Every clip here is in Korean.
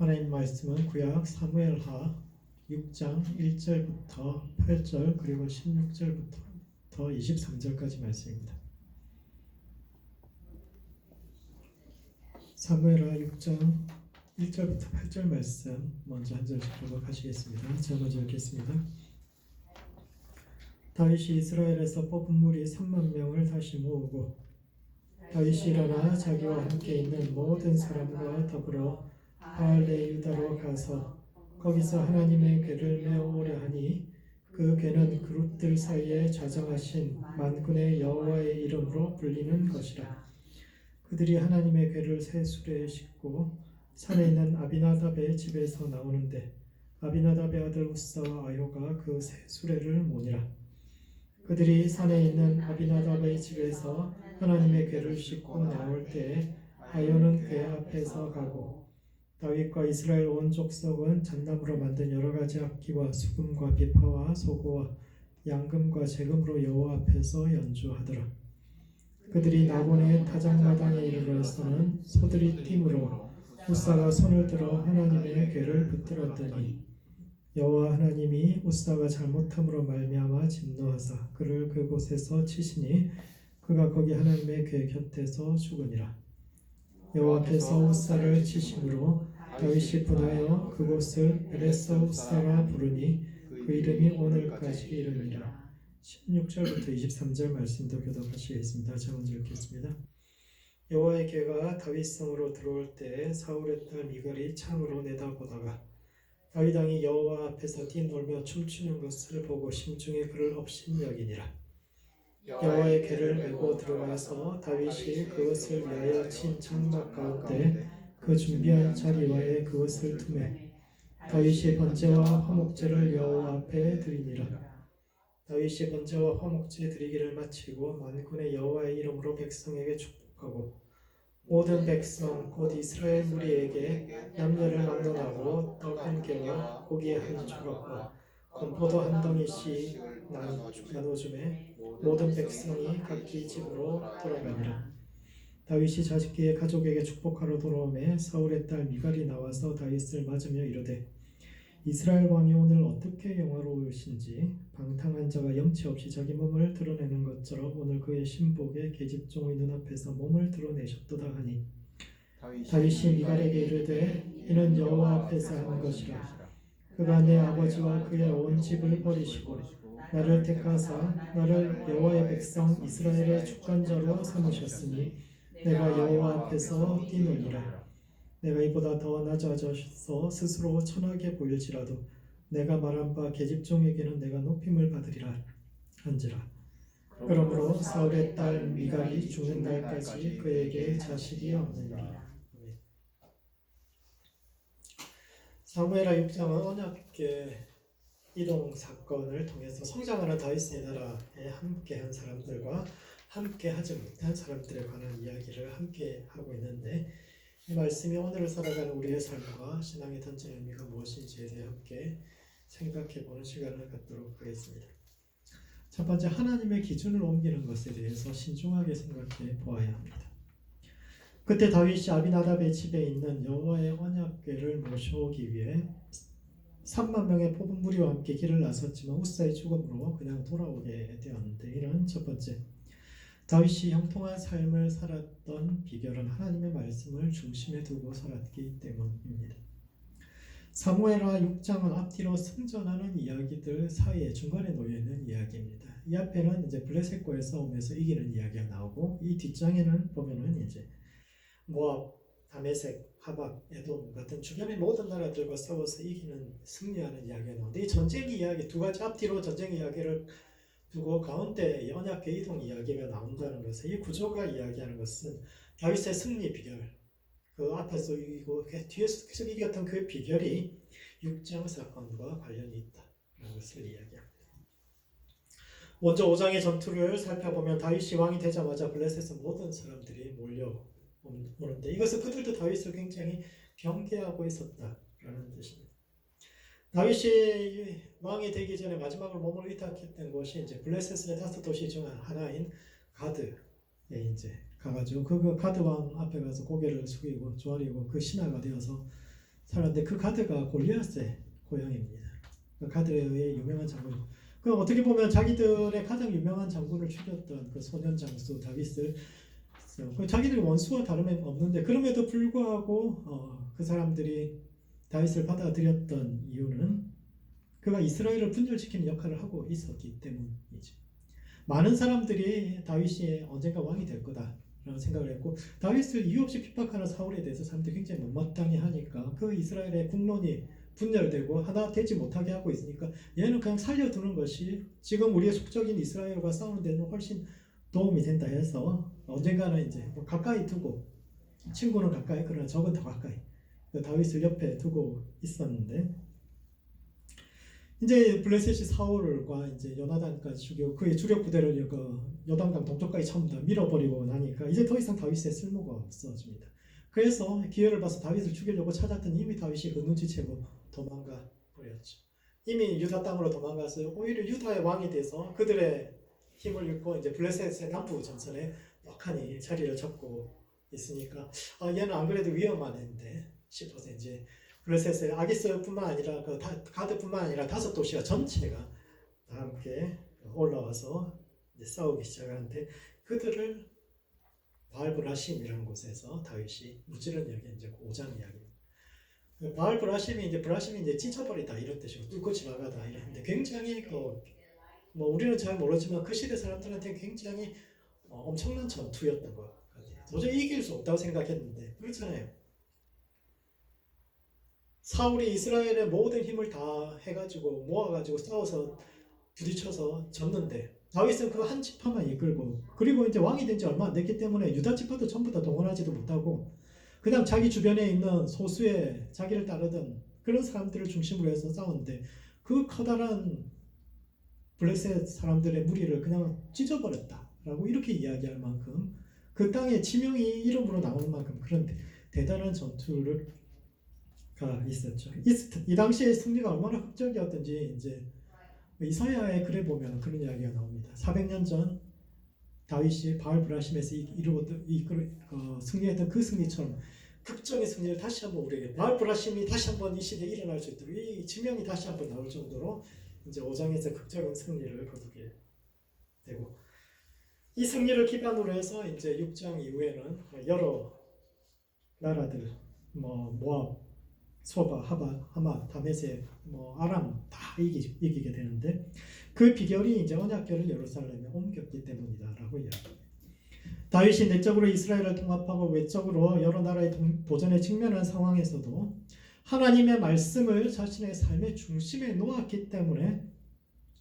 하나님 말씀은 구약 사무엘하 6장 1절부터 8절 그리고 16절부터 23절까지 말씀입니다. 사무엘하 6장 1절부터 8절 말씀 먼저 한 절씩 교독하시겠습니다. 제가 먼저 읽겠습니다. 다윗이 이스라엘에서 뽑은 무리 3만 명을 다시 모으고 다윗이 일어나 자기와 함께 있는 모든 사람과 더불어 바알레 유다로 가서 거기서 하나님의 궤를 메어 오려 하니 그 궤는 그룹들 사이에 좌정하신 만군의 여호와의 이름으로 불리는 것이라. 그들이 하나님의 궤를 새 수레에 싣고 산에 있는 아비나답의 집에서 나오는데 아비나답의 아들 우사와 아요가 그 새 수레를 모니라. 그들이 산에 있는 아비나답의 집에서 하나님의 궤를 싣고 나올 때에 아요는 궤 앞에서 가고 다윗과 이스라엘 온 족속은 잣나무로 만든 여러 가지 악기와 수금과 비파와 소고와 양금과 재금으로 여호와 앞에서 연주하더라. 그들이 나곤의 타작마당에 이르러서는 소들이 띠므로 우사가 손을 들어 하나님의 궤를 붙들었더니 여호와 하나님이 우사가 잘못함으로 말미암아 진노하사 그를 그곳에서 치시니 그가 거기 하나님의 궤 곁에서 죽으니라. 여호와께서 우사를 치심으로 다윗이 분하여 그곳을 베레스 우사라 부르니 그 이름이 오늘까지 이르니라. 16절부터 23절 말씀도 교독하시겠습니다. 제가 먼저 읽겠습니다. 여호와의 궤가 다윗성으로 들어올 때 사울의 딸 미갈이 창으로 내다보다가 다윗 왕이 여호와 앞에서 뛰놀며 춤추는 것을 보고 심중에 그를 업신여기니라. 여호와의 궤를 메고 들어가서 다윗이 그것을 위하여 친 장막 가운데 그 준비한 자리와에 그것을 두매 다윗이 번제와 화목제를 여호와 앞에 드리니라. 다윗이 번제와 화목제 드리기를 마치고 만군의 여호와의 이름으로 백성에게 축복하고 모든 백성 곧 이스라엘 무리에게 남녀를 막론하고 떡 한 개와 고기 한 조각과 건포도 한 덩이씩 나눠주매 모든 백성이 각기 집으로 돌아가니라. 다윗이 자식의 가족에게 축복하러 돌아오매 사울의 딸 미갈이 나와서 다윗을 맞으며 이르되 이스라엘 왕이 오늘 어떻게 영화로우신지 방탕한 자가 염치 없이 자기 몸을 드러내는 것처럼 오늘 그의 신복의 계집종의 눈앞에서 몸을 드러내셨도다 하니 다윗이 미갈에게 이르되 이는 여호와 앞에서 한 것이라. 그가 내 아버지와 그의 온 집을 버리시고 나를 택하사 나를 여호와의 백성 이스라엘의 주권자로 삼으셨으니 내가 여호와 앞에서 뛰놀리라. 내가 이보다 더 낮아져서 스스로 천하게 보일지라도 내가 말한 바 계집종에게는 내가 높임을 받으리라 한지라. 그러므로 사울의 딸 미갈이 죽는 날까지 그에게 자식이 없느니라. 사무엘하 6장은 언약궤 이동 사건을 통해서 성장하는 다윗의 나라에 함께한 사람들과 함께하지 못한 사람들에 관한 이야기를 함께 하고 있는데 이 말씀이 오늘을 살아가는 우리의 삶과 신앙의 던지는 의미가 무엇인지에 대해 함께 생각해보는 시간을 갖도록 하겠습니다. 첫 번째, 하나님의 기준을 옮기는 것에 대해서 신중하게 생각해 보아야 합니다. 그때 다윗이 아비나답의 집에 있는 여호와의 언약궤를 모셔오기 위해 3만 명의 뽑은 무리와 함께 길을 나섰지만 우사의 죽음으로 그냥 돌아오게 되었는데 이는 첫 번째, 다윗이 형통한 삶을 살았던 비결은 하나님의 말씀을 중심에 두고 살았기 때문입니다. 사무엘하 6장은 앞뒤로 승전하는 이야기들 사이에 중간에 놓여있는 이야기입니다. 이 앞에는 이제 블레셋과의 싸움에서 이기는 이야기가 나오고 이 뒷장에는 보면은 이제 모압, 다메섹, 하박, 에돔 같은 주변의 모든 나라들과 싸워서 이기는 승리하는 이야기가 나오는데 이 전쟁 이야기 두 가지 앞뒤로 전쟁 이야기를 두고 가운데 언약궤 이동 이야기가 나온다는 것은 이 구조가 이야기하는 것은 다윗의 승리 비결, 그 앞에서 이기고 뒤에서 계속 이겼던 그 비결이 6장 사건과 관련이 있다는 것을 이야기합니다. 먼저 5장의 전투를 살펴보면 다윗이 왕이 되자마자 블레셋에서 모든 사람들이 몰려오는데 이것은 그들도 다윗을 굉장히 경계하고 있었다라는 뜻입니다. 다윗이 왕이 되기 전에 마지막으로 몸을 의탁했던 곳이 이제 블레셋의 5도시 중 하나인 가드에 이제 가가지고 그 가드 왕 앞에 가서 고개를 숙이고 조아리고 그 신하가 되어서 살았는데 그 가드가 골리앗의 고향입니다. 그 가드의 유명한 장군. 그 어떻게 보면 자기들의 가장 유명한 장군을 죽였던 그 소년 장수 다윗을 그 자기들이 원수와 다름없는데 그럼에도 불구하고 그 사람들이 다윗을 받아들였던 이유는 그가 이스라엘을 분열시키는 역할을 하고 있었기 때문이죠. 많은 사람들이 다윗이 언젠가 왕이 될 거다라는 생각을 했고 다윗을 이유 없이 핍박하는 사울에 대해서 사람들이 굉장히 못마땅해 하니까 그 이스라엘의 국론이 분열되고 하나 되지 못하게 하고 있으니까 얘는 그냥 살려두는 것이 지금 우리의 속적인 이스라엘과 싸우는 데는 훨씬 도움이 된다 해서 언젠가는 이제 뭐 가까이 두고 친구는 가까이 그러나 적은 더 가까이 다윗을 옆에 두고 있었는데 이제 블레셋이 사울과 이제 요나단까지 죽이고 그의 주력 부대를 요단강 동쪽까지 전부 다 밀어버리고 나니까 이제 더 이상 다윗의 쓸모가 없어집니다. 그래서 기회를 봐서 다윗을 죽이려고 찾았더니 이미 다윗이 그 눈치채고 도망가 버렸죠. 이미 유다 땅으로 도망가서 오히려 유다의 왕이 돼서 그들의 힘을 잃고 이제 블레셋의 남부 전선에 떡하니 자리를 잡고 있으니까 얘는 안 그래도 위험한 애인데 싶어서 이제 블레셋의 아기스뿐만 아니라 그 가드뿐만 아니라 5도시가 전체가 다 함께 올라와서 이제 싸우기 시작하는데 그들을 바알브라심이라는 곳에서 다윗이 무찌른 이야기 이제 5장 이야기입니다. 바알브라심이 이제 찢어버리다 이런 뜻이고 뚫고 지나가다 이랬는데 굉장히 뭐 우리는 잘 모르지만 그 시대 사람들한테 굉장히 엄청난 전투였던 것 같아요. 도저히 이길 수 없다고 생각했는데 그렇잖아요. 사울이 이스라엘의 모든 힘을 다 해가지고 모아가지고 싸워서 부딪혀서 졌는데 다윗은 그 한 지파만 이끌고 그리고 이제 왕이 된 지 얼마 안 됐기 때문에 유다 지파도 전부 다 동원하지도 못하고 그냥 자기 주변에 있는 소수의 자기를 따르던 그런 사람들을 중심으로 해서 싸웠는데 그 커다란 블레셋 사람들의 무리를 그냥 찢어버렸다라고 이렇게 이야기할 만큼 그 땅에 지명이 이름으로 나오는 만큼 그런 대단한 전투가 있었죠. 이 당시의 승리가 얼마나 흑적이었던지 이제 이사야의 글에 보면 그런 이야기가 나옵니다. 400년 전 다윗이 바알브라심에서 승리했던 그 승리처럼 극적인 승리를 다시 한번 우리에게 바알브라심이 다시 한번 이 시대에 일어날 수 있도록 이 지명이 다시 한번 나올 정도로 이제 5장에서 극적인 승리를 거두게 되고 이 승리를 기반으로 해서 이제 6장 이후에는 여러 나라들 모압, 소바, 하마, 다메섹, 아람 다 이기게 되는데 그 비결이 이제 언약궤를 예루살렘에 옮겼기 때문이다라고 이야기합니다. 다윗이 내적으로 이스라엘을 통합하고 외적으로 여러 나라의 도전에 직면한 상황에서도 하나님의 말씀을 자신의 삶의 중심에 놓았기 때문에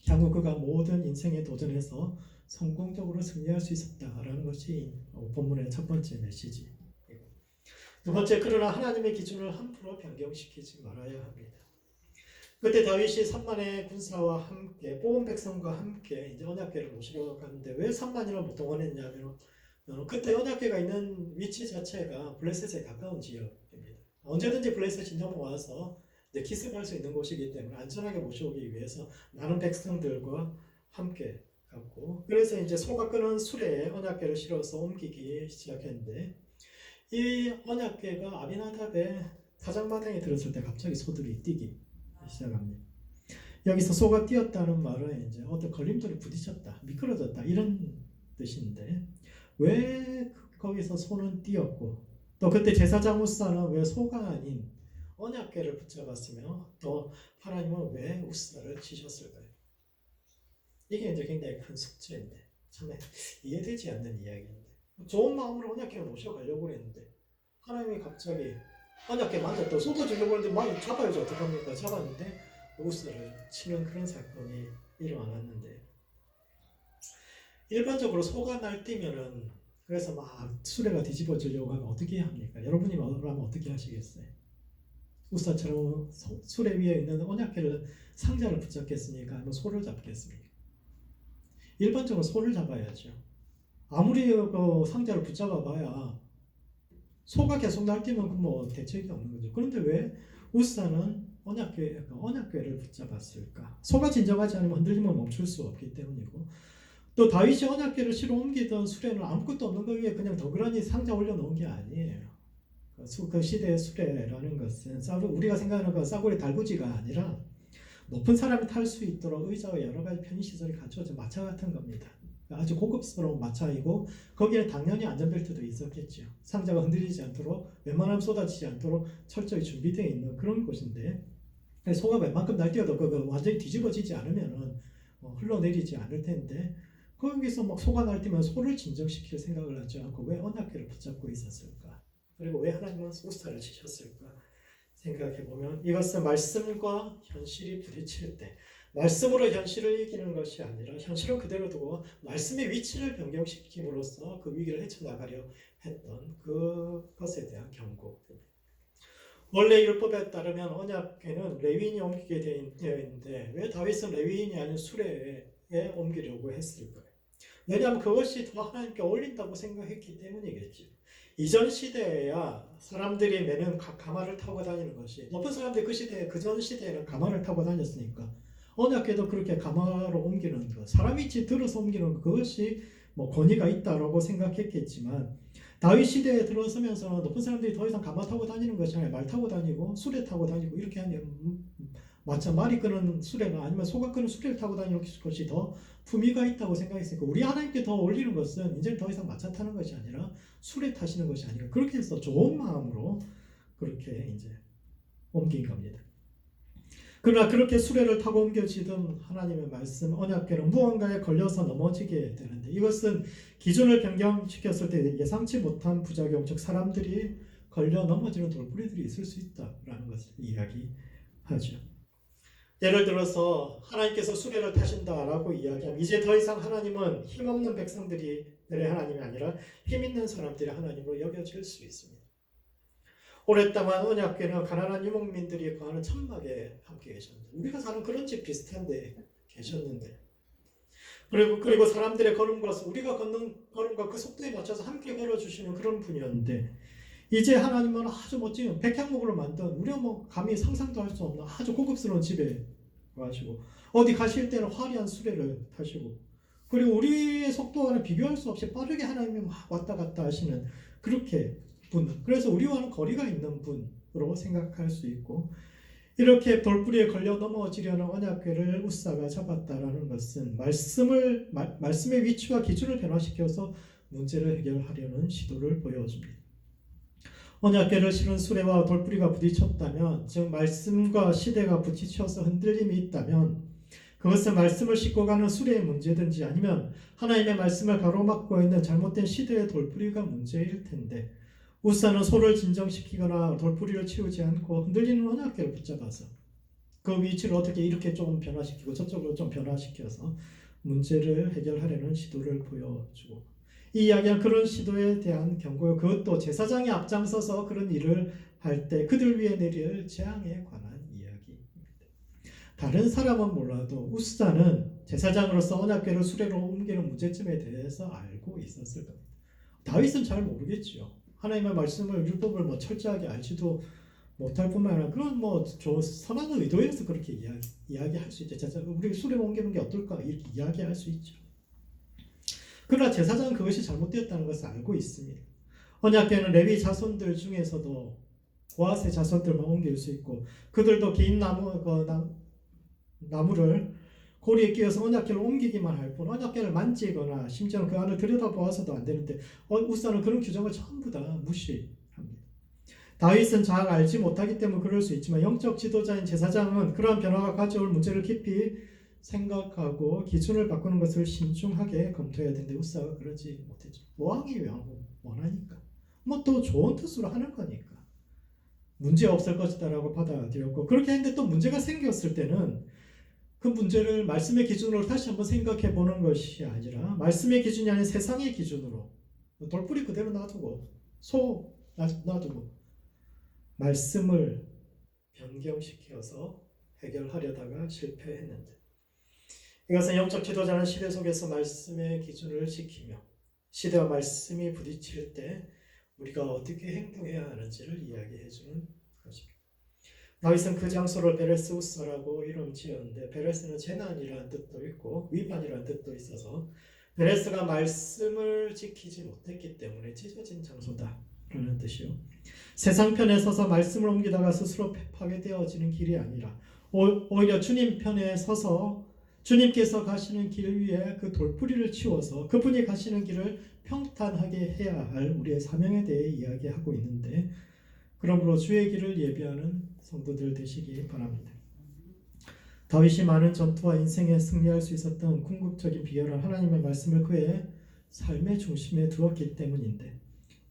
향후 그가 모든 인생의 도전에서 성공적으로 승리할 수 있었다라는 것이 본문의 첫 번째 메시지. 두 번째, 그러나 하나님의 기준을 함부로 변경시키지 말아야 합니다. 그때 다윗이 3만의 군사와 함께 뽑은 백성과 함께 이제 언약궤를 모시러 갔는데 왜 3만이나 동원했냐면 그때 언약궤가 있는 위치 자체가 블레셋에 가까운 지역입니다. 언제든지 블레셋이 넘어와서 이제 기습할 수 있는 곳이기 때문에 안전하게 모셔오기 위해서 많은 백성들과 함께 갔고 그래서 이제 소가 끄는 수레에 언약궤를 실어서 옮기기 시작했는데 이 언약궤가 아비나답의 사장마당에 들었을 때 갑자기 소들이 뛰기 시작합니다. 여기서 소가 뛰었다는 말은 이제 어떤 걸림돌이 부딪혔다, 미끄러졌다 이런 뜻인데 왜 거기서 소는 뛰었고 또 그때 제사장 우사는 왜 소가 아닌 언약궤를 붙잡았으며 또 하나님은 왜 우사를 치셨을까요? 이게 이제 굉장히 큰 숙제인데 참 이해되지 않는 이야기인데 좋은 마음으로 언약궤를 모셔가려고 했는데 하나님이 갑자기 언약궤 만졌다 소도 주려고 했는데 많이 잡아야지 어떡합니까? 잡았는데 우사를 치는 그런 사건이 일어났는데 일반적으로 소가 날뛰면은 그래서 막 수레가 뒤집어지려고 하면 어떻게 합니까? 여러분이 말하면 어떻게 하시겠어요? 우사처럼 수레 위에 있는 언약궤를 상자를 붙잡겠습니까? 아니면 소를 잡겠습니까? 일반적으로 소를 잡아야죠. 아무리 그 상자를 붙잡아봐야 소가 계속 날뛰면 대책이 없는 거죠. 그런데 왜 우사는 언약궤를 붙잡았을까? 소가 진정하지 않으면 흔들리면 멈출 수 없기 때문이고 또 다윗이 언약궤를 실어 옮기던 수레는 아무것도 없는 거 위에 그냥 덩그러니 상자 올려놓은 게 아니에요. 그 시대의 수레라는 것은 우리가 생각하는 그 싸구려 달구지가 아니라 높은 사람이 탈 수 있도록 의자와 여러 가지 편의시설이 갖춰진 마차 같은 겁니다. 아주 고급스러운 마차이고 거기에 당연히 안전벨트도 있었겠죠. 상자가 흔들리지 않도록 웬만하면 쏟아지지 않도록 철저히 준비되어 있는 그런 곳인데 소가 웬만큼 날뛰어도 그거 완전히 뒤집어지지 않으면은 흘러내리지 않을 텐데 거기서 막 소가 날뛰면 소를 진정시킬 생각을 하지 않고 왜 언약궤를 붙잡고 있었을까? 그리고 왜 하나님은 우사를 치셨을까? 생각해 보면 이것은 말씀과 현실이 부딪힐 때 말씀으로 현실을 이기는 것이 아니라 현실은 그대로 두고 말씀의 위치를 변경시킴으로써 그 위기를 헤쳐나가려 했던 그것에 대한 경고입니다. 원래 율법에 따르면 언약궤는 레위인이 옮기게 되어 있는데 왜 다윗은 레위인이 아닌 수레에 옮기려고 했을까요? 왜냐하면 그것이 더 하나님께 어울린다고 생각했기 때문이겠죠. 이전 시대에야 사람들이 매는 가마를 타고 다니는 것이 높은 사람들이 그전 시대에는 가마를 타고 다녔으니까 언약궤도 그렇게 가마로 옮기는 것, 사람이 들어서 옮기는 것, 그것이 권위가 있다라고 생각했겠지만 다윗 시대에 들어서면서 높은 사람들이 더 이상 가마 타고 다니는 것이 아니라 말 타고 다니고 수레 타고 다니고 이렇게 하면 마찬 말이 끄는 수레나 아니면 소가 끄는 수레를 타고 다니는 것이 더 품위가 있다고 생각했으니까 우리 하나님께 더 어울리는 것은 이제 더 이상 마차 타는 것이 아니라 수레 타시는 것이 아니라 그렇게 해서 좋은 마음으로 그렇게 이제 옮긴 겁니다. 그러나 그렇게 수레를 타고 옮겨지던 하나님의 말씀 언약궤는 무언가에 걸려서 넘어지게 되는데 이것은 기준을 변경시켰을 때 예상치 못한 부작용, 즉 사람들이 걸려 넘어지는 돌부리들이 있을 수 있다라는 것을 이야기하죠. 예를 들어서 하나님께서 수레를 타신다라고 이야기하면 이제 더 이상 하나님은 힘없는 백성들의 하나님이 아니라 힘있는 사람들의 하나님으로 여겨질 수 있습니다. 오랫동안 언약궤는 가난한 유목민들이 거하는 천막에 함께 계셨는데 우리가 사는 그런 집 비슷한데 계셨는데 그리고 사람들의 걸음과 우리가 걷는 걸음과 그 속도에 맞춰서 함께 걸어주시는 그런 분이었는데 이제 하나님은 아주 멋진 백향목으로 만든 우리가 감히 상상도 할 수 없는 아주 고급스러운 집에 가시고 어디 가실 때는 화려한 수레를 타시고 그리고 우리의 속도와는 비교할 수 없이 빠르게 하나님이 막 왔다 갔다 하시는 그렇게 분, 그래서 우리와는 거리가 있는 분으로 생각할 수 있고 이렇게 돌부리에 걸려 넘어지려는 언약궤를 우사가 잡았다라는 것은 말씀의 위치와 기준을 변화시켜서 문제를 해결하려는 시도를 보여줍니다. 언약궤를 실은 수레와 돌부리가 부딪혔다면, 즉 말씀과 시대가 부딪혀서 흔들림이 있다면 그것은 말씀을 싣고 가는 수레의 문제든지 아니면 하나님의 말씀을 가로막고 있는 잘못된 시대의 돌부리가 문제일 텐데 우사는 소를 진정시키거나 돌부리를 치우지 않고 흔들리는 언약궤를 붙잡아서 그 위치를 어떻게 이렇게 조금 변화시키고 저쪽으로 좀 변화시켜서 문제를 해결하려는 시도를 보여주고 이 이야기는 그런 시도에 대한 경고요. 그것도 제사장이 앞장서서 그런 일을 할 때 그들 위에 내릴 재앙에 관한 이야기입니다. 다른 사람은 몰라도 우사는 제사장으로서 언약궤를 수레로 옮기는 문제점에 대해서 알고 있었을 겁니다. 다윗은 잘 모르겠지요. 하나님의 말씀을 율법을 철저하게 알지도 못할 뿐만 아니라 그런 선한 의도에서 그렇게 이야기할 수 있죠. 우리 수레 옮기는 게 어떨까 이렇게 이야기할 수 있죠. 그러나 제사장은 그것이 잘못되었다는 것을 알고 있습니다. 언약궤는 레위 자손들 중에서도 고아세 자손들만 옮길 수 있고 그들도 긴 나무를 고리에 끼워서 언약궤를 옮기기만 할 뿐 언약궤를 만지거나 심지어는 그 안을 들여다보아서도 안 되는데 우사는 그런 규정을 전부 다 무시합니다. 다윗은 잘 알지 못하기 때문에 그럴 수 있지만 영적 지도자인 제사장은 그러한 변화가 가져올 문제를 깊이 생각하고 기준을 바꾸는 것을 신중하게 검토해야 되는데 우사가 그러지 못했죠. 왕이 원하니까 또 좋은 뜻으로 하는 거니까 문제 없을 것이다라고 받아들였고 그렇게 했는데 또 문제가 생겼을 때는 그 문제를 말씀의 기준으로 다시 한번 생각해 보는 것이 아니라 말씀의 기준이 아닌 세상의 기준으로 돌부리 그대로 놔두고 소 놔두고 말씀을 변경시켜서 해결하려다가 실패했는데 이것은 영적 지도자는 시대 속에서 말씀의 기준을 지키며 시대와 말씀이 부딪힐 때 우리가 어떻게 행동해야 하는지를 이야기해 주는 것입니다. 다윗은 그 장소를 베레스 우사라고 이름 지었는데 베레스는 재난이라는 뜻도 있고 위반이라는 뜻도 있어서 베레스가 말씀을 지키지 못했기 때문에 찢어진 장소다라는 뜻이요. 세상 편에 서서 말씀을 옮기다가 스스로 파괴되어지는 길이 아니라 오히려 주님 편에 서서 주님께서 가시는 길 위에 그 돌뿌리를 치워서 그분이 가시는 길을 평탄하게 해야 할 우리의 사명에 대해 이야기하고 있는데, 그러므로 주의 길을 예비하는 성도들 되시기 바랍니다. 다윗이 많은 전투와 인생에 승리할 수 있었던 궁극적인 비결은 하나님의 말씀을 그의 삶의 중심에 두었기 때문인데,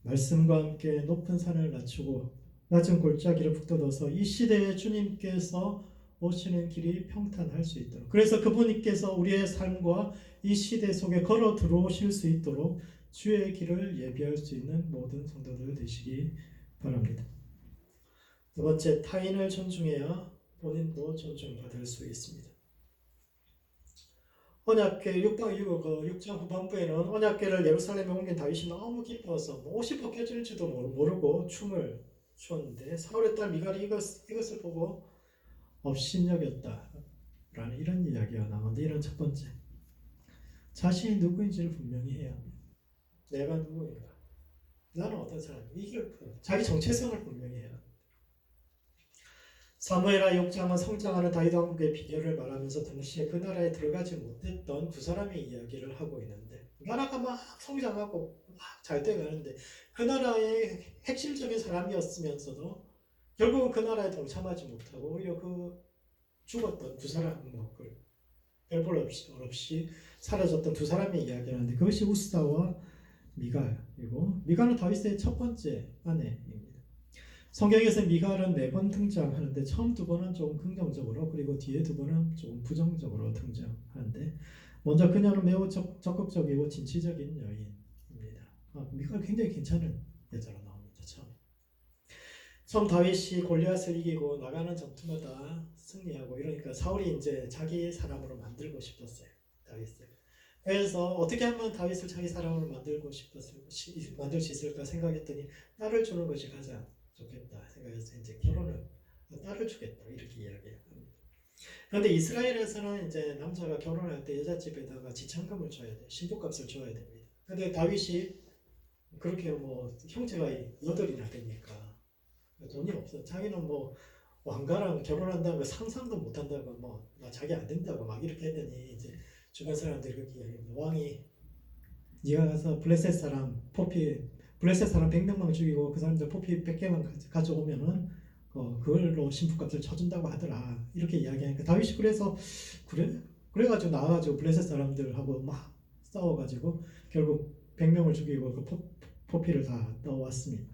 말씀과 함께 높은 산을 낮추고 낮은 골짜기를 북돋워서 이 시대에 주님께서 오시는 길이 평탄할 수 있도록, 그래서 그분께서 우리의 삶과 이 시대 속에 걸어 들어오실 수 있도록 주의 길을 예비할 수 있는 모든 성도들 되시기 바랍니다. 두 번째, 타인을 존중해야 본인도 존중받을 수 있습니다. 언약궤 6장 후반부에는 언약궤를 예루살렘에 옮긴 다윗이 너무 기뻐서 옷이 벗겨질지도 모르고 춤을 추었는데, 사울의 딸 미갈이 이것을 보고 업신여겼다라는 이런 이야기가 나오는데, 이런 첫 번째, 자신이 누구인지를 분명히 해야 합니다. 내가 누구인가, 나는 어떤 사람인가, 이게 자기 정체성을 분명히 해야 합니다. 사무엘하 6장은 성장하는 다윗 왕국의 비결을 말하면서 당시에 그 나라에 들어가지 못했던 두 사람의 이야기를 하고 있는데, 나라가 막 성장하고 막 잘 돼가는데 그 나라의 핵심적인 사람이었으면서도 결국은 그 나라에 동참하지 못하고 오히려 그 죽었던 두 사람, 별볼 없이 사라졌던 두 사람의 이야기를 하는데, 그것이 우스다와 미갈이고, 미갈은 다윗의 첫 번째 아내입니다. 성경에서 미갈은 4번 등장하는데 처음 2번은 조금 긍정적으로, 그리고 뒤에 2번은 조금 부정적으로 등장하는데, 먼저 그녀는 매우 적극적이고 진취적인 여인입니다. 미갈 굉장히 괜찮은 여자로 나옵니다. 처음 다윗이 골리앗을 이기고 나가는 전투마다 승리하고 이러니까 사울이 이제 자기 사람으로 만들고 싶었어요, 다윗을. 그래서 어떻게 하면 다윗을 자기 사람으로 만들 수 있을까 생각했더니, 딸을 주는 것이 가장 좋겠다 생각해서 이제 딸을 주겠다 이렇게 이야기합니다. 그런데 이스라엘에서는 이제 남자가 결혼할 때 여자 집에다가 지참금을 줘야 돼, 신부값을 줘야 됩니다. 근데 다윗이 그렇게 형제가 8이나 되니까 돈이 없어. 자기는 왕가랑 결혼한다는 거 상상도 못한다고, 나 자기 안 된다고 막 이렇게 했더니 이제 주변 사람들이 그렇게 이야기합니다. 왕이 네가 가서 블레셋 사람 100명만 죽이고 그 사람들 포피 100개만 가져오면은 그걸로 신부값을 쳐준다고 하더라, 이렇게 이야기하니까 다윗이 그래가지고 나와가지고 블레셋 사람들하고 막 싸워가지고 결국 100명을 죽이고 그 포피를 다 떠왔습니다.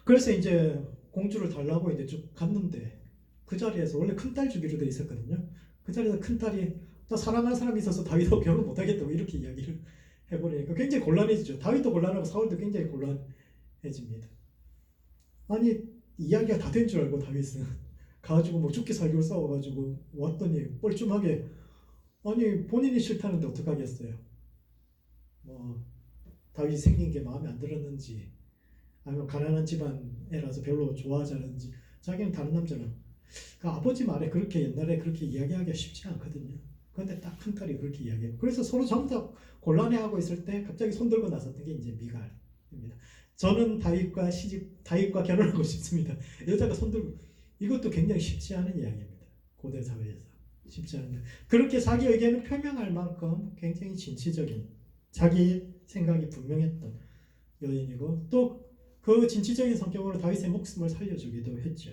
그래서 이제 공주를 달라고 이제 쭉 갔는데, 그 자리에서 원래 큰딸 주기로 돼 있었거든요. 그 자리에서 큰딸이 나 사랑하는 사람이 있어서 다윗하고 결혼 못하겠다고 이렇게 이야기를 해버리니까 굉장히 곤란해지죠. 다윗도 곤란하고 사울도 굉장히 곤란해집니다. 아니, 이야기가 다 된 줄 알고 다윗은 가가지고 죽기 살기로 싸워가지고 왔더니 뻘쭘하게, 아니 본인이 싫다는데 어떡하겠어요. 다윗이 생긴 게 마음에 안 들었는지, 아니면 가난한 집안 애라서 별로 좋아하지 않았는지, 자기는 다른 남자는 아버지 말에 그렇게 옛날에 그렇게 이야기하기가 쉽지 않거든요. 그런데 딱 큰딸이 그렇게 이야기해요. 그래서 서로 전부 다 곤란해하고 있을 때 갑자기 손들고 나섰던 게 이제 미갈입니다. 저는 다윗과 결혼하고 싶습니다. 여자가 손들고, 이것도 굉장히 쉽지 않은 이야기입니다. 고대 사회에서 쉽지 않은. 그렇게 자기 의견을 표명할 만큼 굉장히 진취적인, 자기 생각이 분명했던 여인이고, 또 그 진취적인 성격으로 다윗의 목숨을 살려주기도 했죠.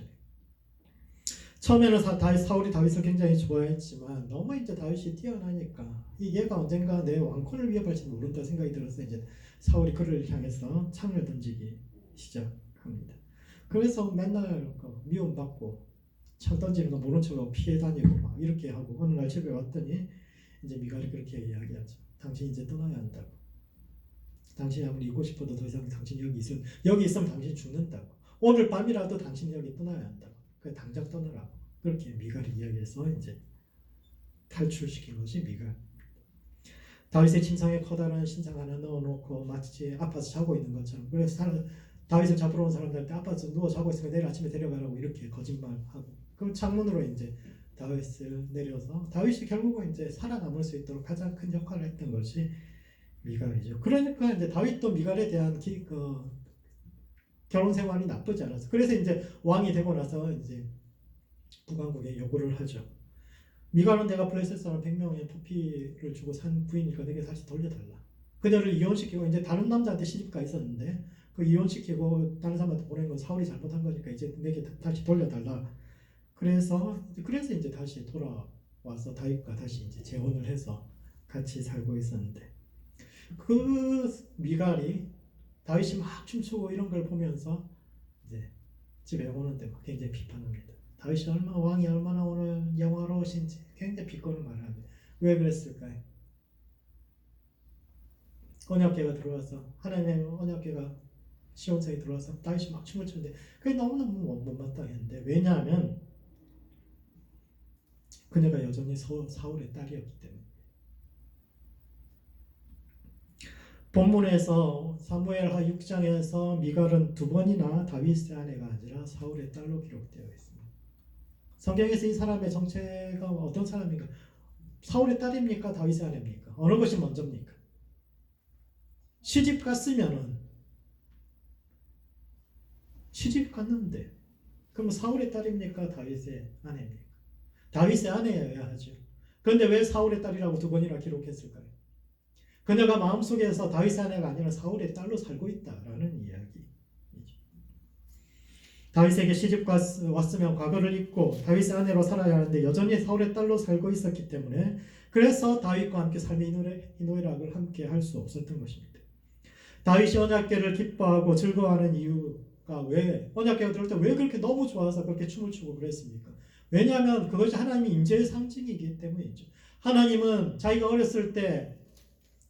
처음에는 사울이 다윗을 굉장히 좋아했지만 너무 이제 다윗이 뛰어나니까 얘가 언젠가 내 왕권을 위협할지 모른다 생각이 들어서 이제 사울이 그를 향해서 창을 던지기 시작합니다. 그래서 맨날 미움받고 창 던지는 거 모른 척하고 피해 다니고 막 이렇게 하고, 어느 날 집에 왔더니 이제 미갈이 그렇게 이야기하죠. 당신 이제 떠나야 한다고. 당신이 아무리 있고 싶어도 더 이상 당신 여기 있으면 당신 죽는다고. 오늘 밤이라도 당신 여기 떠나야 한다고. 그 당장 떠나라고. 그렇게 미갈이 이야기해서 이제 탈출시킨 것이 미갈. 다윗의 침상에 커다란 신상 하나 넣어놓고 마치 아파서 자고 있는 것처럼, 그래서 다윗을 잡으러 온 사람들한테 아파서 누워 자고 있으면 내일 아침에 데려가라고 이렇게 거짓말하고, 그럼 창문으로 이제 다윗을 내려서 다윗이 결국은 이제 살아남을 수 있도록 가장 큰 역할을 했던 것이 미갈이죠. 그러니까 이제 다윗도 미갈에 대한 결혼 생활이 나쁘지 않았어. 그래서 이제 왕이 되고 나서 이제 북왕국에 요구를 하죠. 미갈은 내가 블레셋 사람 100명의 부피를 주고 산 부인이니까 내게 다시 돌려달라. 그녀를 이혼시키고 이제 다른 남자한테 시집가 있었는데 그 이혼시키고 다른 사람한테 보낸 건 사울이 잘못한 거니까 이제 내게 다시 돌려달라. 그래서 이제 다시 돌아와서 다윗과 다시 이제 재혼을 해서 같이 살고 있었는데 그 미갈이 다윗이 막 춤추고 이런 걸 보면서 이제 집에 오는데 막 굉장히 비판합니다. 다윗이 왕이 얼마나 오늘 영화로우신지 굉장히 비꼬는 말을 합니다. 왜 그랬을까요? 언약궤가 들어와서 하나님의 언약궤가 시온성에 들어와서 다윗이 막 춤을 추는데 그게 너무너무 못마땅했는데 왜냐하면 그녀가 여전히 사울의 딸이었기 때문에. 본문에서 사무엘하 6장에서 미갈은 두 번이나 다윗의 아내가 아니라 사울의 딸로 기록되어 있습니다. 성경에서 이 사람의 정체가 어떤 사람입니까? 사울의 딸입니까? 다윗의 아내입니까? 어느 것이 먼저입니까? 시집 갔는데 그럼 사울의 딸입니까? 다윗의 아내입니까? 다윗의 아내여야 하죠. 그런데 왜 사울의 딸이라고 두 번이나 기록했을까요? 그녀가 마음속에서 다윗의 아내가 아니라 사울의 딸로 살고 있다라는 이야기이죠. 다윗에게 시집 왔으면 과거를 잊고 다윗의 아내로 살아야 하는데 여전히 사울의 딸로 살고 있었기 때문에 그래서 다윗과 함께 삶의 희노애락을 함께 할 수 없었던 것입니다. 다윗이 언약궤를 기뻐하고 즐거워하는 이유가 왜 언약궤가 들어올 때 왜 그렇게 너무 좋아서 그렇게 춤을 추고 그랬습니까? 왜냐하면 그것이 하나님의 임재의 상징이기 때문이죠. 하나님은 자기가 어렸을 때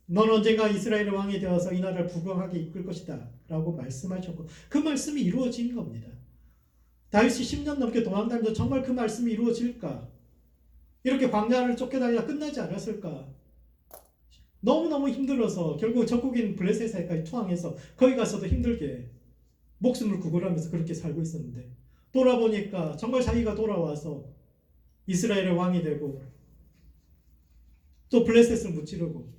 넌 언젠가 이스라엘의 왕이 되어서 이 나라를 부강하게 이끌 것이다 라고 말씀하셨고 그 말씀이 이루어진 겁니다. 다윗이 10년 넘게 도망다니면서 정말 그 말씀이 이루어질까? 이렇게 광야를 쫓겨다니다 끝나지 않았을까? 너무너무 힘들어서 결국 적국인 블레셋에까지 투항해서 거기 가서도 힘들게 목숨을 구걸하면서 그렇게 살고 있었는데 돌아보니까 정말 자기가 돌아와서 이스라엘의 왕이 되고 또 블레셋을 무찌르고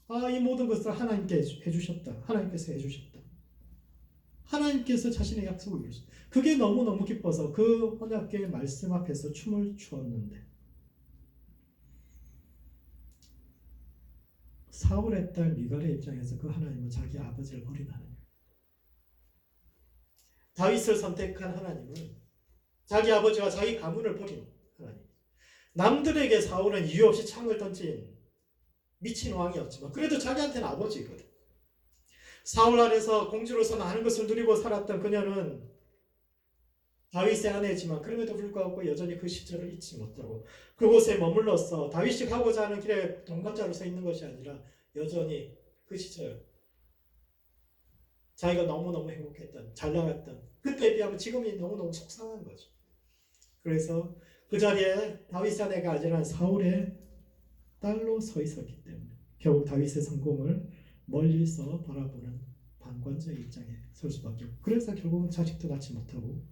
이 모든 것을 하나님께 해주셨다. 하나님께서 해주셨다. 하나님께서 자신의 약속을 이루셨다. 그게 너무너무 기뻐서 그 언약궤의 말씀 앞에서 춤을 추었는데 사울의 딸 미갈의 입장에서 그 하나님은 자기 아버지를 버린 하나님. 다윗을 선택한 하나님은 자기 아버지와 자기 가문을 버린 하나님. 남들에게 사울은 이유 없이 창을 던진 미친 왕이었지만 그래도 자기한테는 아버지거든. 사울 아래서 공주로서 많은 것을 누리고 살았던 그녀는 다윗의 아내지만 그럼에도 불구하고 여전히 그 시절을 잊지 못하고 그곳에 머물러서 다윗이 가고자 하는 길에 동반자로 서 있는 것이 아니라 여전히 그 시절 자기가 너무너무 행복했던 잘 나갔던 그때에 비하면 지금이 너무너무 속상한 거죠. 그래서 그 자리에 다윗의 아내가 아니라 사울의 딸로 서 있었기 때문에 결국 다윗의 성공을 멀리서 바라보는 방관자의 입장에 설 수밖에 없고 그래서 결국은 자식도 낳지 못하고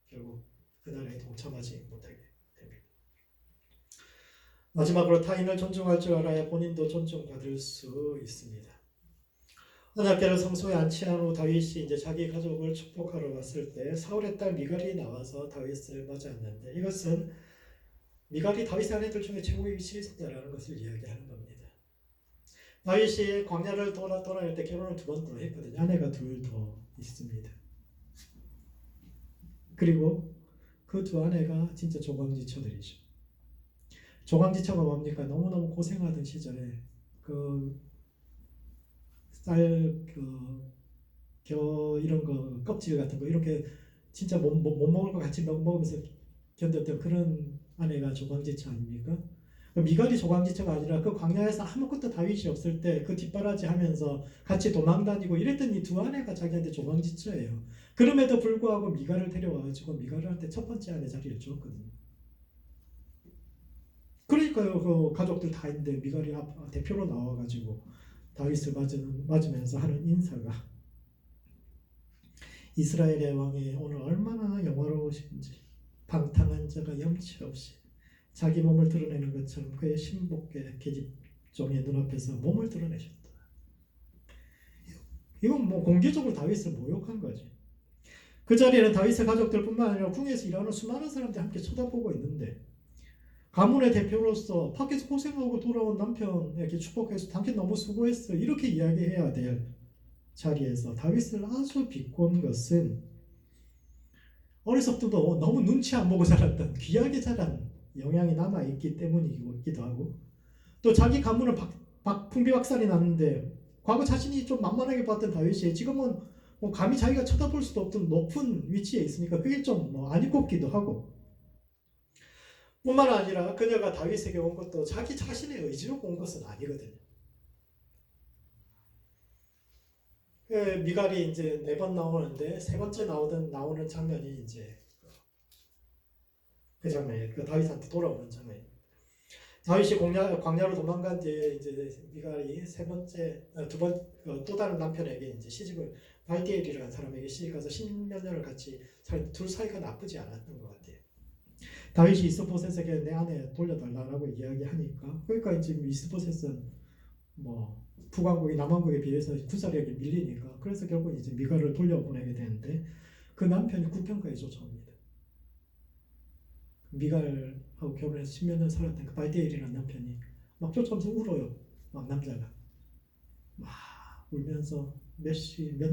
결국 그 나라에 동참하지 못하게 됩니다. 마지막으로 타인을 존중할 줄 알아야 본인도 존중받을 수 있습니다. 언약궤를 성소에 안치한 후 다윗이 이제 자기 가족을 축복하러 갔을 때 사울의 딸 미갈이 나와서 다윗을 맞이했는데 이것은 미갈이 다윗의 아내들 중에 최고의 위치에 있었다라는 것을 이야기하는 겁니다. 다윗이 광야를 돌아다닐 때 결혼을 2번 더 했거든요. 아내가 2 더 있습니다. 그리고 그 2 아내가 진짜 조광지처들이죠. 조광지처가 뭡니까? 너무너무 고생하던 시절에 겨 이런 거 껍질 같은 거 이렇게 진짜 못 먹을 거 같이 먹으면서 견뎠던 그런 아내가 조광지처 아닙니까? 미갈이 조광지처가 아니라 그 광야에서 아무것도 다윗이 없을 때 그 뒷바라지 하면서 같이 도망다니고 이랬던 이 2 아내가 자기한테 조광지처예요. 그럼에도 불구하고 미갈을 데려와가지고 미갈한테 첫 번째 아내 자리를 줬거든요. 그러니까요, 그 가족들 다 있는데 미갈이 대표로 나와가지고 다윗을 맞으면서 하는 인사가 이스라엘의 왕이 오늘 얼마나 영화로우신지 방탕한 자가 염치 없이 자기 몸을 드러내는 것처럼 그의 신복의 계집종의 눈앞에서 몸을 드러내셨다. 이건 뭐 공개적으로 다윗을 모욕한 거지. 그 자리에는 다윗의 가족들뿐만 아니라 궁에서 일하는 수많은 사람들이 함께 쳐다보고 있는데 가문의 대표로서 밖에서 고생하고 돌아온 남편에게 축복해서 당신 너무 수고했어 이렇게 이야기해야 될 자리에서 다윗을 아주 비꼰 것은 어려서부터 너무 눈치 안 보고 자랐던 귀하게 자란 영향이 남아있기 때문이기도 하고 또 자기 가문은 풍비박산이 났는데 과거 자신이 좀 만만하게 봤던 다윗이 지금은 뭐 감히 자기가 쳐다볼 수도 없던 높은 위치에 있으니까 그게 좀 안 입곱기도 하고 뿐만 아니라 그녀가 다윗에게 온 것도 자기 자신의 의지로 온 것은 아니거든요. 미갈이 이제 4번 나오는데 3번째 나오는 장면이 이제 그 장면이에요. 그 다윗한테 돌아오는 장면이에요. 다윗이 광야로 도망간 뒤에 이제 미갈이 또 다른 남편에게 이제 시집을 발디엘이라는 사람에게 시집 가서 10몇 년을 같이 둘 사이가 나쁘지 않았던 것 같아요. 다윗이 이스보셋에게 내 아내 돌려달라고 이야기하니까 그러니까 이제 이스보셋은 뭐 북왕국이 남왕국에 비해서 군사력이 밀리니까 그래서 결국 이제 미갈을 돌려보내게 되는데 그 남편이 국경까지 쫓아옵니다. 미갈하고 결혼해서 10몇 년 살았던 그 발디엘이라는 남편이 막 쫓아오면서 울어요. 막 남자가 막 울면서 몇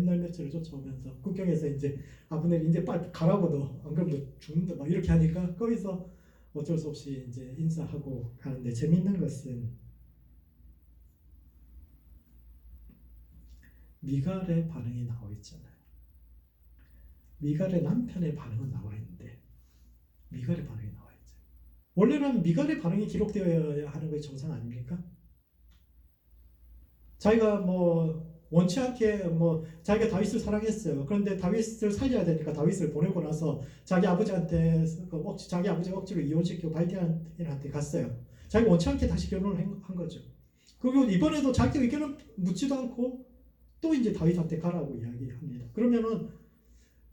날 며칠을 쫓아오면서 국경에서 이제 아브넬이 이제 빨리 가라고 너 안 그러면 너 죽는다 막 이렇게 하니까 거기서 어쩔 수 없이 이제 인사하고 가는데 재밌는 것은 미갈의 반응이 나와 있잖아요. 미갈의 남편의 반응은 나와 있는데 미갈의 반응이 나와 있죠. 원래는 미갈의 반응이 기록되어야 하는 게 정상 아닙니까? 자기가 뭐 원치 않게 자기가 다윗을 사랑했어요. 그런데 다윗을 살려야 되니까 다윗을 보내고 나서 자기 아버지한테 자기 아버지가 억지로 이혼시키고 발디엘한테 갔어요. 자기가 원치 않게 다시 결혼을 한 거죠. 그리고 이번에도 자기 의견을 묻지도 않고 또 이제 다윗한테 가라고 이야기합니다. 그러면은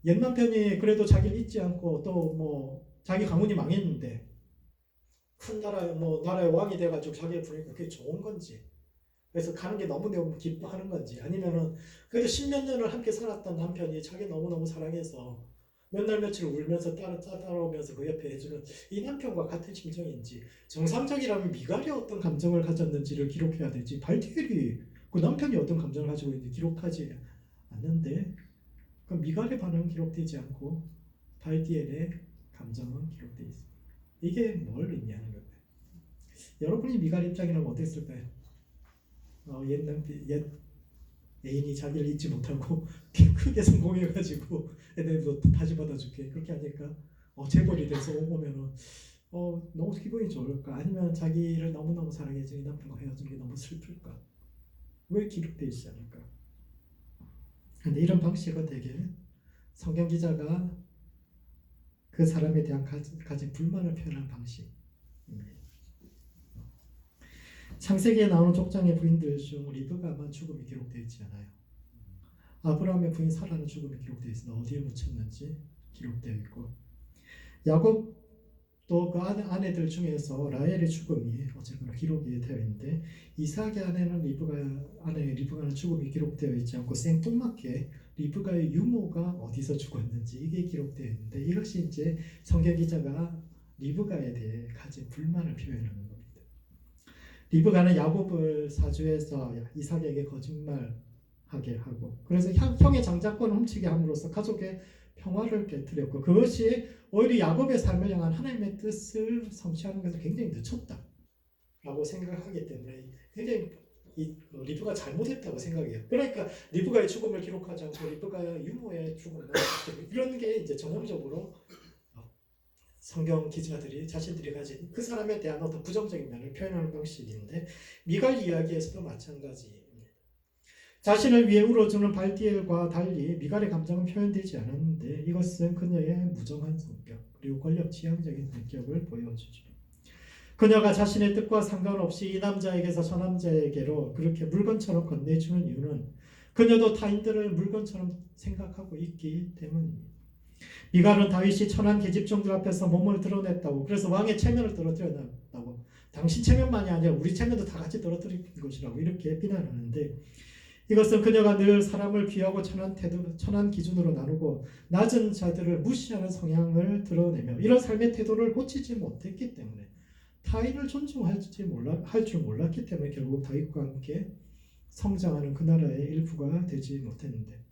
옛 남편이 그래도 자기를 잊지 않고 또 자기 가문이 망했는데 큰 나라의 왕이 돼가지고 자기를 부르니까 그게 좋은 건지, 그래서 가는 게 너무너무 기뻐하는 건지, 아니면은 그래도 10몇 년을 함께 살았던 남편이 자기 너무너무 사랑해서 몇 날 며칠 울면서 따라오면서 그 옆에 해주는 이 남편과 같은 심정인지, 정상적이라면 미갈이 어떤 감정을 가졌는지를 기록해야 되지 발디엘이 그 남편이 어떤 감정을 가지고 있는지 기록하지 않는데 그 미갈의 반응은 기록되지 않고 발디엘의 감정은 기록되어 있습니다. 이게 뭘 의미하는 걸까요? 여러분이 미갈 입장이라면 어땠을까요? 옛 애인이 자기를 잊지 못하고 크게 성공해가지고 애들도 다시 받아줄게 그렇게 하니까 재벌이 돼서 오면은 너무 기분이 좋을까? 아니면 자기를 너무너무 사랑해서 이 남편과 헤어진 게 너무 슬플까? 왜 기록되어 있지 않을까? 근데 이런 방식은 되게 성경 기자가 그 사람에 대한 가진 불만을 표현한 방식입니다. 창세기에 나오는 족장의 부인들 중 리브가만 죽음이 기록되어 있지 않아요. 아브라함의 부인 사라는 죽음이 기록되어 있으나 어디에 묻혔는지 기록되어 있고, 야곱도 그 아내들 중에서 라헬의 죽음이 어쨌거나 기록이 되어 있는데 이삭의 아내는 리브가는 죽음이 기록되어 있지 않고 생뚱맞게 리브가의 유모가 어디서 죽었는지 이게 기록되어 있는데, 이것이 이제 성경 기자가 리브가에 대해 가진 불만을 표현하는 겁니다. 리브가는 야곱을 사주해서 이삭에게 거짓말하게 하고, 그래서 형의 장자권을 훔치게 함으로써 가족의 평화를 깨뜨렸고, 그것이 오히려 야곱의 삶을 향한 하나님의 뜻을 성취하는 것을 굉장히 늦췄다라고 생각하기 때문에 굉장히 리브가 잘못했다고 생각해요. 그러니까 리브가의 죽음을 기록하지 않고 리브가의 유모의 죽음을 이런 게 이제 전형적으로 성경 기자들이 자신들이 가진 그 사람에 대한 어떤 부정적인 면을 표현하는 방식인데, 미갈 이야기에서도 마찬가지입니다. 자신을 위해 울어주는 발디엘과 달리 미갈의 감정은 표현되지 않았는데 이것은 그녀의 무정한 성격 그리고 권력 지향적인 성격을 보여주죠. 그녀가 자신의 뜻과 상관없이 이 남자에게서 저 남자에게로 그렇게 물건처럼 건네주는 이유는 그녀도 타인들을 물건처럼 생각하고 있기 때문입니다. 미갈은 다윗이 천한 계집종들 앞에서 몸을 드러냈다고, 그래서 왕의 체면을 떨어뜨렸다고, 당신 체면만이 아니라 우리 체면도 다 같이 떨어뜨린 것이라고 이렇게 비난하는데, 이것은 그녀가 늘 사람을 귀하고 천한 기준으로 나누고 낮은 자들을 무시하는 성향을 드러내며 이런 삶의 태도를 고치지 못했기 때문에 타인을 존중할 줄 몰랐기 때문에 결국 다윗과 함께 성장하는 그 나라의 일부가 되지 못했는데,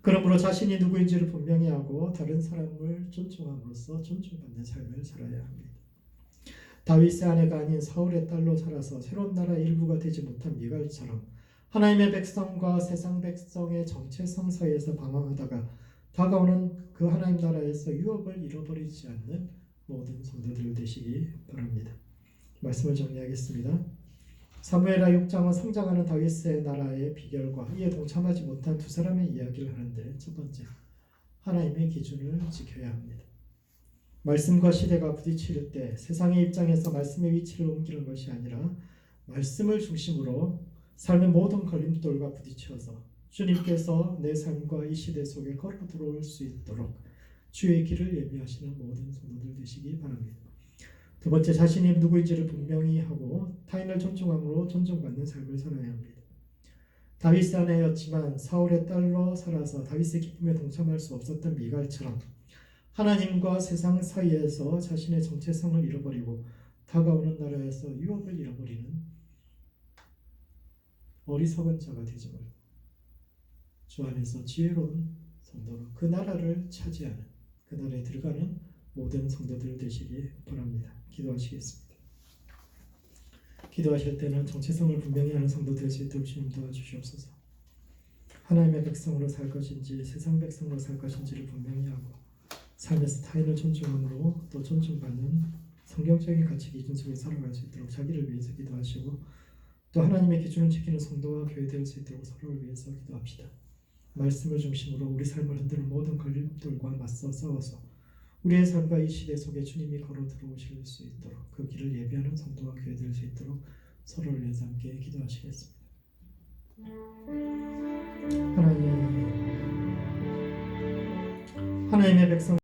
그러므로 자신이 누구인지를 분명히 하고 다른 사람을 존중함으로써 존중받는 삶을 살아야 합니다. 다윗의 아내가 아닌 사울의 딸로 살아서 새로운 나라의 일부가 되지 못한 미갈처럼 하나님의 백성과 세상 백성의 정체성 사이에서 방황하다가 다가오는 그 하나님 나라에서 유업을 잃어버리지 않는 모든 성도들 되시기 바랍니다. 말씀을 정리하겠습니다. 사무엘하 6장은 성장하는 다윗의 나라의 비결과 이에 동참하지 못한 두 사람의 이야기를 하는데, 첫 번째, 하나님의 기준을 지켜야 합니다. 말씀과 시대가 부딪힐 때 세상의 입장에서 말씀의 위치를 옮기는 것이 아니라 말씀을 중심으로 삶의 모든 걸림돌과 부딪혀서 주님께서 내 삶과 이 시대 속에 걸어 들어올 수 있도록 주의 길을 예비하시는 모든 성도들 되시기 바랍니다. 두 번째, 자신이 누구인지를 분명히 하고 타인을 존중함으로 존중받는 삶을 살아야 합니다. 다윗의 아내였지만 사울의 딸로 살아서 다윗의 기쁨에 동참할 수 없었던 미갈처럼 하나님과 세상 사이에서 자신의 정체성을 잃어버리고 다가오는 나라에서 유업을 잃어버리는 어리석은 자가 되지 말고 주 안에서 지혜로운 성도로 그 나라를 차지하는, 그 나라에 들어가는 모든 성도들 되시기 바랍니다. 기도하시겠습니다. 기도하실 때는 정체성을 분명히 하는 성도 될 수 있도록 주님 도와주시옵소서. 하나님의 백성으로 살 것인지 세상 백성으로 살 것인지를 분명히 하고 삶에서 타인을 존중함으로 또 존중받는 성경적인 가치 기준 속에 살아갈 수 있도록 자기를 위해서 기도하시고 또 하나님의 기준을 지키는 성도와 교회 될 수 있도록 서로를 위해서 기도합시다. 말씀을 중심으로 우리 삶을 흔드는 모든 걸림돌과 맞서 싸워서 우리의 삶과 이 시대 속에 주님이 걸어 들어오실 수 있도록 그 길을 예비하는 성도와 교회 될 수 있도록 서로를 위해서 함께 기도하시겠습니다. 하나님의 백성